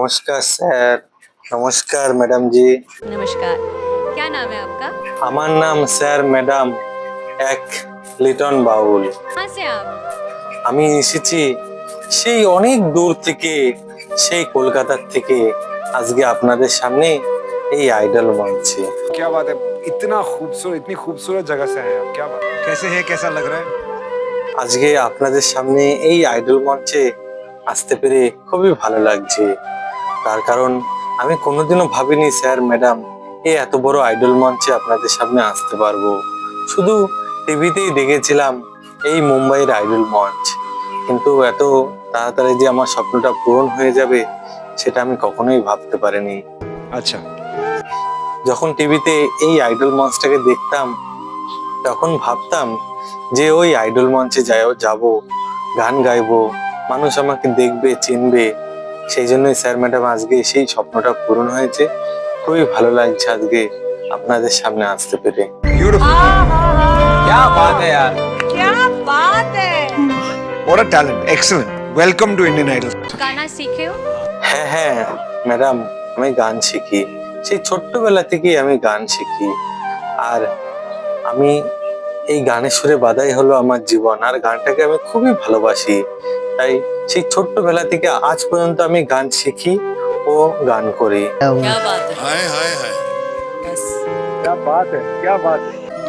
नमस्कार सर। नमस्कार मैडम जी। नमस्कार। क्या नाम है आपका? আমার নাম স্যার ম্যাডাম এক লিটন বাউল। कहाँ से आप? আমি এসেছি সেই অনেক দূর থেকে, সেই কলকাতার থেকে আজকে আপনাদের সামনে এই আইডল মঞ্চে। क्या बात है, इतना खूबसूरत, इतनी खूबसूरत जगह से आए आप। क्या बात, कैसे है, कैसा लग रहा है? আজকে আপনাদের সামনে এই আইডল মঞ্চে আসতে পেরে খুবই ভালো লাগছে। তার কারণ আমি কোনোদিনও ভাবিনি স্যার ম্যাডাম এই এত বড় আইডল মঞ্চে আপনাদের সামনে আসতে পারবো। শুধু টিভিতেই দেখেছিলাম এই মুম্বাইয়ের আইডল মঞ্চ, কিন্তু এত তাড়াতাড়ি যে আমার স্বপ্নটা পূরণ হয়ে যাবে সেটা আমি কখনোই ভাবতে পারিনি। अच्छा, যখন টিভিতে এই আইডল মঞ্চটাকে দেখতাম তখন ভাবতাম যে ওই আইডল মঞ্চে যাব, গান গাইবো, মানুষ আমাকে দেখবে, চিনবে। সেই জন্যই স্যার ম্যাডাম আজকে সেই স্বপ্নটা পূরণ হয়েছে। খুবই ভালো লাগছে আজকে আপনাদের সামনে আসতে পেরে। ब्यूटीफुल, क्या बात है यार। क्या बात है। What a talent, excellent. Welcome to Indian Idol. गाना सीखे हो? হ্যাঁ হ্যাঁ ম্যাডাম, আমি গান শিখি। সেই ছোট্টবেলা থেকেই আমি গান শিখি। আর আমি এই গানের সুরে বাঁধাই হলো আমার জীবন, আর গানটাকে আমি খুবই ভালোবাসি। তাই সেই ছোট্টবেলা থেকে আজ পর্যন্ত আমি গান শিখি ও গান করি। क्या बात है। हाय हाय हाय। बस।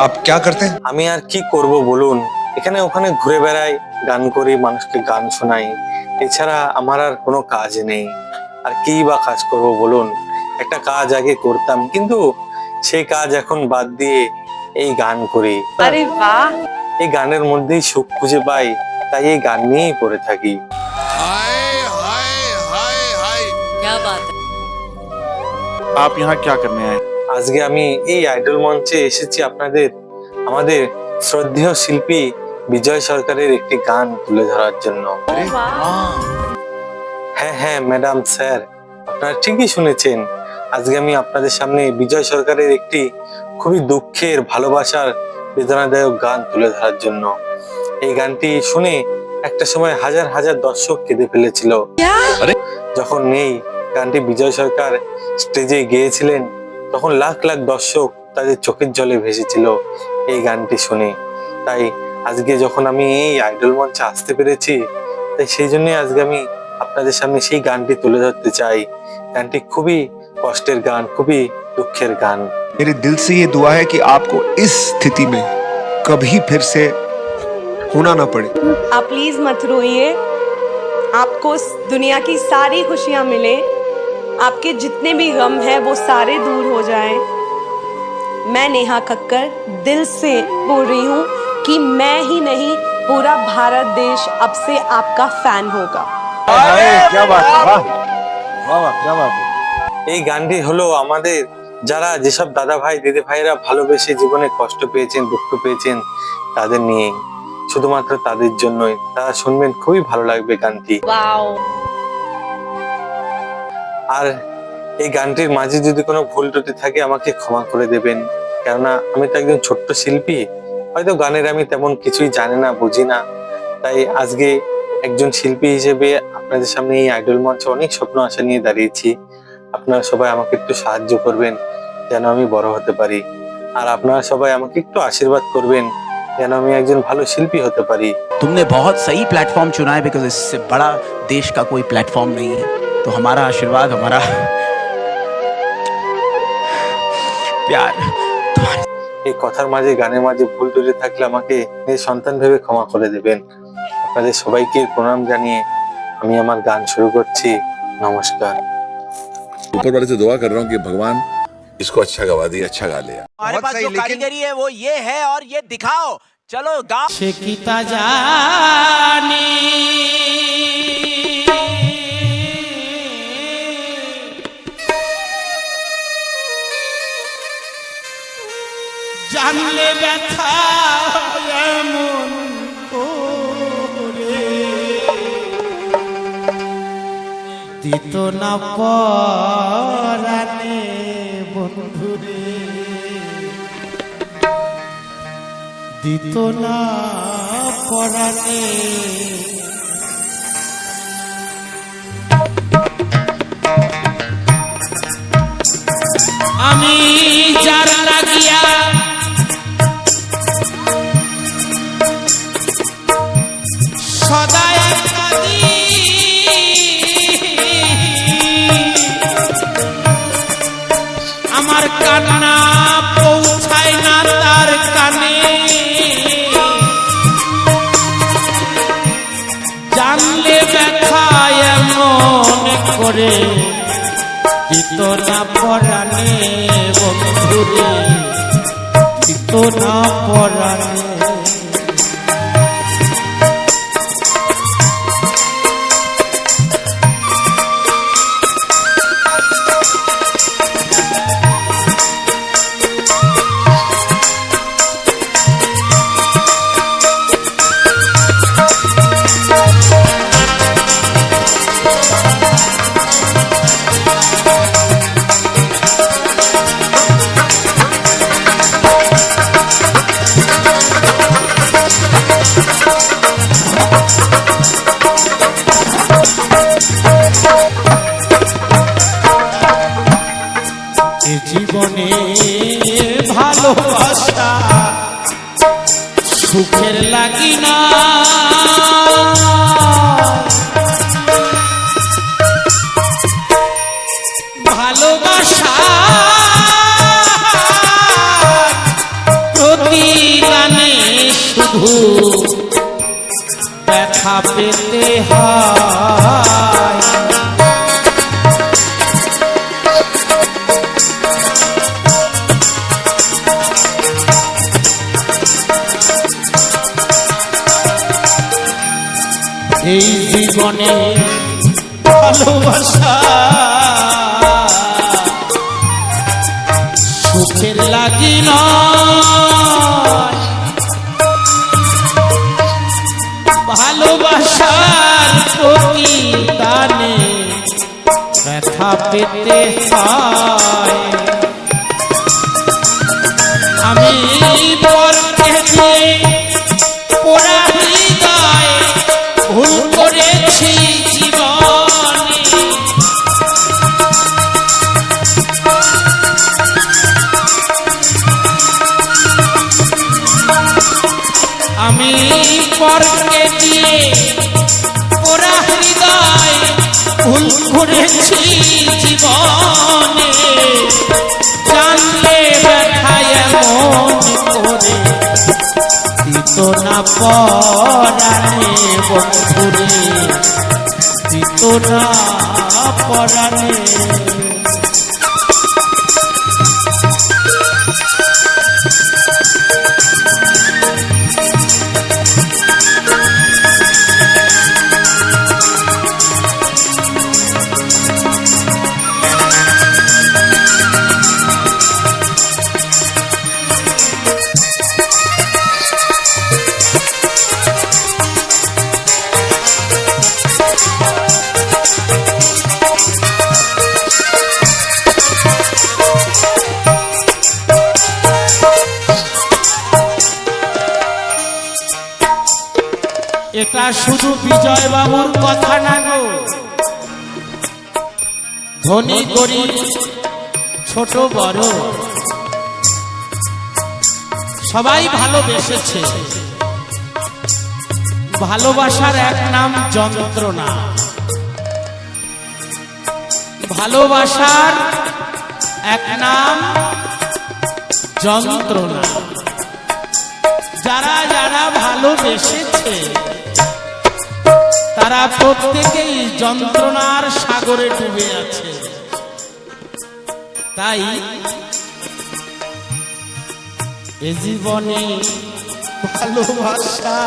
आप क्या करते हैं? আমি আর কি করব বলুন, এখানে ওখানে ঘুরে বেড়াই, গান করি, মানুষকে গান শোনাই। এছাড়া আমার আর কোনো কাজ নেই। আর কি বা কাজ করব বলুন? একটা কাজ আগে করতাম, কিন্তু সেই কাজ এখন বাদ দিয়ে এই গান করি। अरे वाह। এই গানের মধ্যেই সুখ খুঁজে পাই, তাই এই গান নিয়েই পড়ে থাকি। हाय हाय हाय हाय। क्या बात है। आप यहाँ क्या करने आए? আজকে আমি এই আইডল মঞ্চে এসেছি আমাদের শ্রদ্ধেয় শিল্পী বিজয় সরকারের একটি গান তুলে ধরার জন্য। হ্যাঁ হ্যাঁ ম্যাডাম, স্যার আপনারা ঠিকই শুনেছেন। আজকে আমি আপনাদের সামনে বিজয় সরকারের একটি খুবই দুঃখের, ভালোবাসার, বেদনাদায়ক গান তুলে ধরার জন্য। এই গানটি শুনে একটা সময় হাজার হাজার দর্শক কেঁদে ফেলেছিল। যখন নেই গানটি বিজয় সরকার স্টেজে গেয়েছিলেন, তখন লাখ লাখ দর্শক তাদের চোখের জলে ভেসেছিল এই গানটি শুনে। তাই আজকে যখন আমি এই আইডল মঞ্চে আসতে পেরেছি, তাই সেই জন্যই আজকে আমি আপনাদের সামনে সেই গানটি তুলে ধরতে চাই। গানটি খুবই কষ্টের গান, খুবই দুঃখের গান। मेरे दिल से ये दुआ है कि आपको इस स्थिति में कभी फिर से होना ना पड़े। आप प्लीज मत रोइए। आपको दुनिया की सारी खुशियां मिले, आपके जितने भी गम हैं वो सारे दूर हो जाएं। मैं नेहा कक्कर दिल से बोल रही हूँ कि मैं ही नहीं, पूरा भारत देश अब से आपका फैन होगा। क्या बात है, वाह वाह वाह, क्या बात है। এই গানটি হলো আমাদের যারা যেসব দাদা ভাই দিদি ভাইরা ভালোবেসে জীবনে কষ্ট পেয়েছেন, দুঃখ পেয়েছেন, তাদের নিয়ে, শুধুমাত্র তাদের জন্যই। তারা শুনবেন, খুবই ভালো লাগবে গানটি। वाओ। আর এই গানটির মাঝে যদি কোনো ভুল ত্রুটি থাকে আমাকে ক্ষমা করে দেবেন, কেননা আমি তো একজন ছোট্ট শিল্পী, হয়তো গানের আমি তেমন কিছুই জানি না, বুঝি না। তাই আজকে একজন শিল্পী হিসেবে আপনাদের সামনে এই আইডল মঞ্চে অনেক স্বপ্ন আশা নিয়ে দাঁড়িয়েছি। আপনারা সবাই আমাকে একটু সাহায্য করবেন যেন আমি বড় হতে পারি, আর আপনারা সবাই আমাকে একটু আশীর্বাদ করবেন যেন আমি একজন ভালো শিল্পী হতে পারি। तुमने बहुत सही प्लेटफॉर्म चुना है, बिकॉज इससे बड़ा देश का कोई प्लेटफॉर्म नहीं है। तो हमारा आशीर्वाद, हमारा प्यार तुम्हारे। এই কথার মাঝে, গানের মাঝে ভুল ত্রুটি থাকলে আমাকে নিজের সন্তান ভেবে ক্ষমা করে দেবেন। আপনাদের সবাইকে প্রণাম জানিয়ে আমি আমার গান শুরু করছি। নমস্কার। ऊपर वाले से दुआ कर रहा हूँ कि भगवान इसको अच्छा गवा दिया, अच्छा गा लिया। हमारे बहुत पास सही, जो लेकिन- कारीगरी है वो ये है, और ये दिखाओ। चलो गाओ। শিকিতা জানি জানলে ব্যথা এমন করে দিত না পরাণে বন্ধুরে, দিত না পরাণে। আমি যার লাগিয়া সদাই কাঁদি আমার কান্না পৌঁছায় না তার কানে জানলে ব্যথায় এমন করে দিত না পরাণে বন্ধুরে দিত না পরাণে জীবনে ভালোবাসা সুখের লাগি না ভালোবাসা প্রতিদানে শুধু ব্যথা পেতে হয় এই জীবনে ভালোবাসা সুখের লাগি নয় ভালোবাসার প্রতিদানে ব্যথা পেতে হয় আমি পরকে দিয়ে পোড়া হৃদয় ভুল করেছি জীবনে আমি পরকে দিয়ে পোড়া হৃদয় ভুল করেছি জীবনে জানলে ব্যথায় এমন করে দিত না পরাণে বন্ধুরে দিত না পরাণে এটা শুধু বিজয় বাবুর কথা না গো ধনী গরিব ছোট বড় সবাই ভালোবেসেছে ভালোবাসার এক নাম যন্ত্রণা ভালোবাসার এক নাম যন্ত্রণা যারা যারা ভালোবেসেছে তারা প্রত্যেকেই যন্ত্রণার সাগরে ডুবে আছে তাই এ জীবনে ভালোবাসা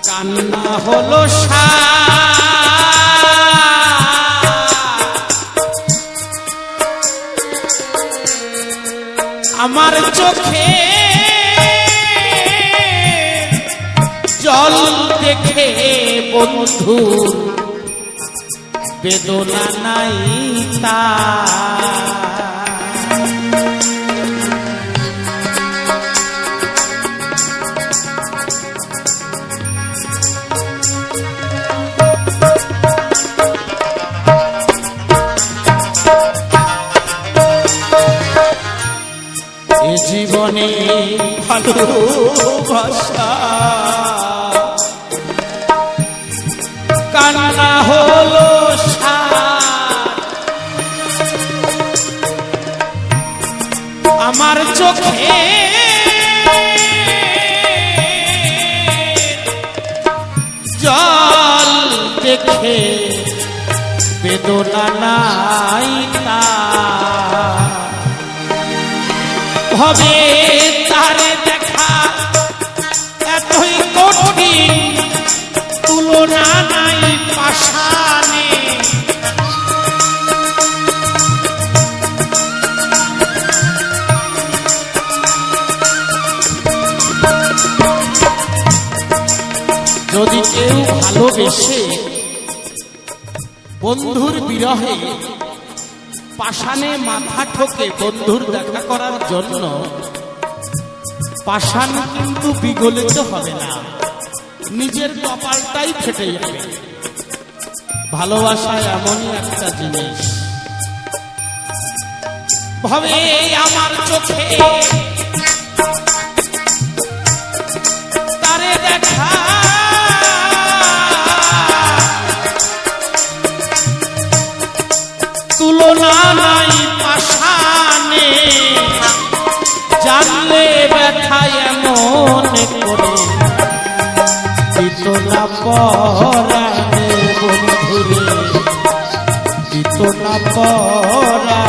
কান্না হলো আমার চোখে জল দেখে বন্ধু বেদনা নাই তা অনেক ভালোবাসা কান্না হলো আমার চোখে জল দেখে বেদনা নাই হবে তারে দেখা এতই কঠিন তুলনা নাই পাষাণে যদি কেউ ভালোবেসে বন্ধুর বিরহে পাষাণে মাথা ঠোকে বন্ধুর দেখা করার জন্য, পাষাণ কিন্তু বিগলিত হবে না, নিজের কপালটাই ফেটে যাবে। ভালোবাসা এমনই একটা জিনিস। ভাবে আমার চোখে তারে দেখা তুলনা নাই পাষাণে, জানলে ব্যথা এমন করে দিত না পরাণে বন্ধুরে, দিত না পরাণে।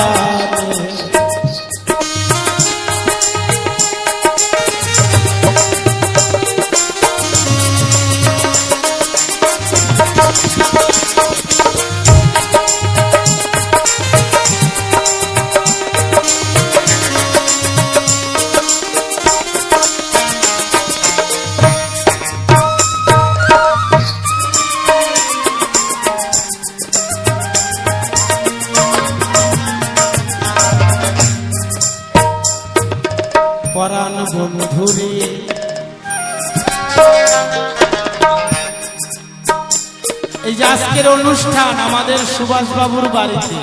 পরাণ বন্ধুরে এই যে আজকের অনুষ্ঠান আমাদের সুভাষ বাবুর বাড়িতে,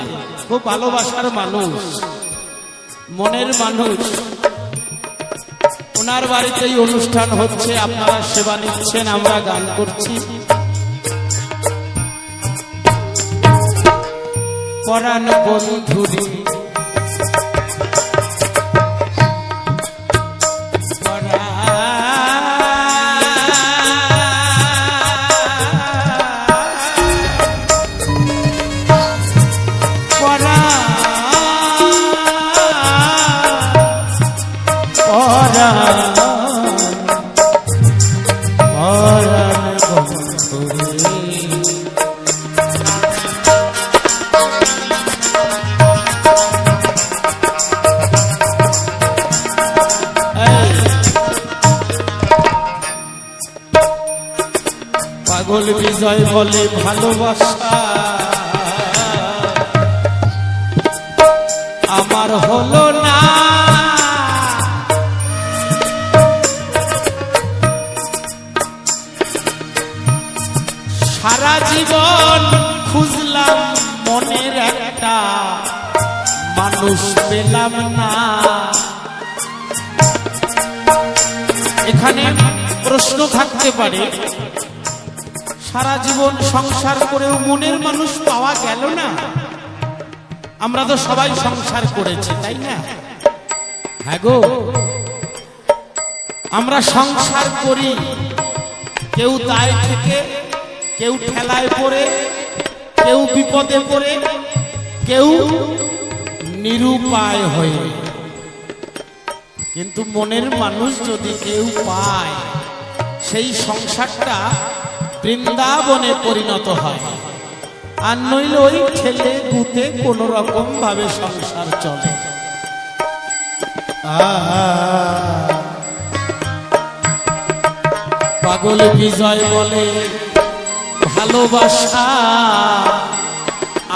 খুব ভালোবাসার মানুষ, মনের মানুষ, ওনার বাড়িতেই অনুষ্ঠান হচ্ছে, আপনারা সেবা নিচ্ছেন, আমরা গান করছি। পরাণ বন্ধুরে পাগল বিজয় বলে ভালোবাসা আমার হলো না, সারা জীবন খুঁজলাম মনের একটা মানুষ পেলাম না। এখানে প্রশ্ন থাকতে পারে, সারা জীবন সংসার করেও মনের মানুষ পাওয়া গেল না? আমরা তো সবাই সংসার করেছি, তাই না? হ্যাঁ গো, আমরা সংসার করি, কেউ দায় থেকে, কেউ ঠেলায় পড়ে, কেউ বিপদে পড়ে, কেউ নিরুপায় হয়ে। কিন্তু মনের মানুষ যদি কেউ পায়, সেই সংসারটা বৃন্দাবনে পরিণত হয়। আর নইলে ওই ছেলে গুতে কোন রকম ভাবে সংসার চলে। পাগল বিজয় বলে ভালোবাসা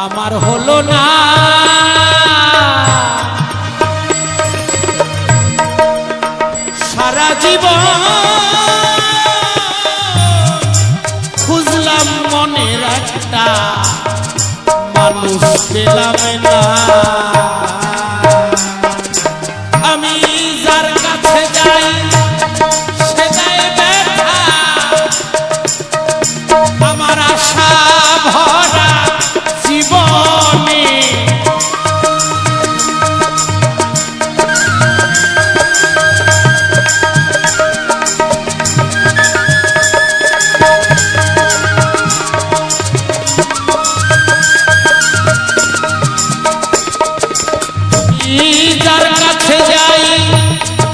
আমার হলো না, সারা জীবন খুঁজলাম মনের একটা মানুষ পেলাম না। আমি যার কাছে যার কাছে যাই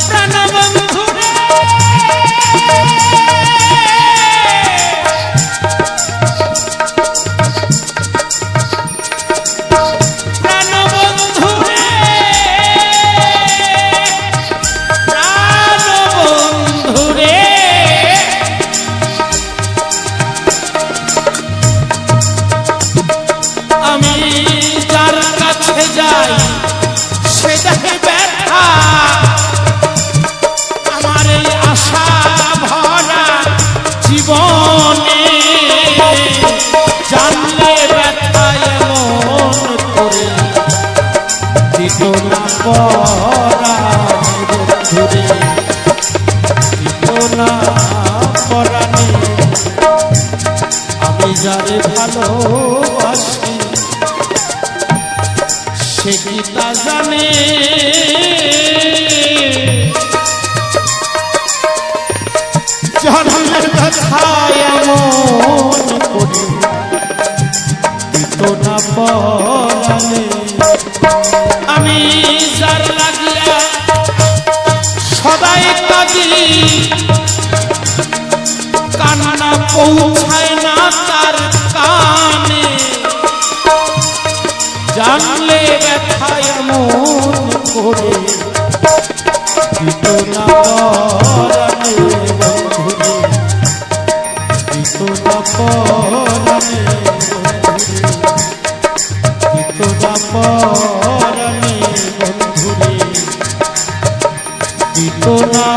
প্রাণবন্ধু রে, প্রাণবন্ধু রে, প্রাণবন্ধু রে, আমি যার কাছে যাই সে দেখে ব্যথা, আমার এই আশা ভরা জীবনে জানলে ব্যথা এমন করে দিত না পরাণে বন্ধুরে, দিত না পরাণে। আমি যারে ভালোবাসি সে কি তা জানে, জানলে ব্যথা এমন করে দিত না পরাণে। আমি যার লাগিয়া সদাই কাঁদি, কান্না পৌঁছায় না তার কানে, জানলে ব্যথা এমন করে দিত না পরাণে বন্ধুরে, দিত না পরাণে বন্ধুরে, দিত না পরাণে বন্ধুরে, দিত না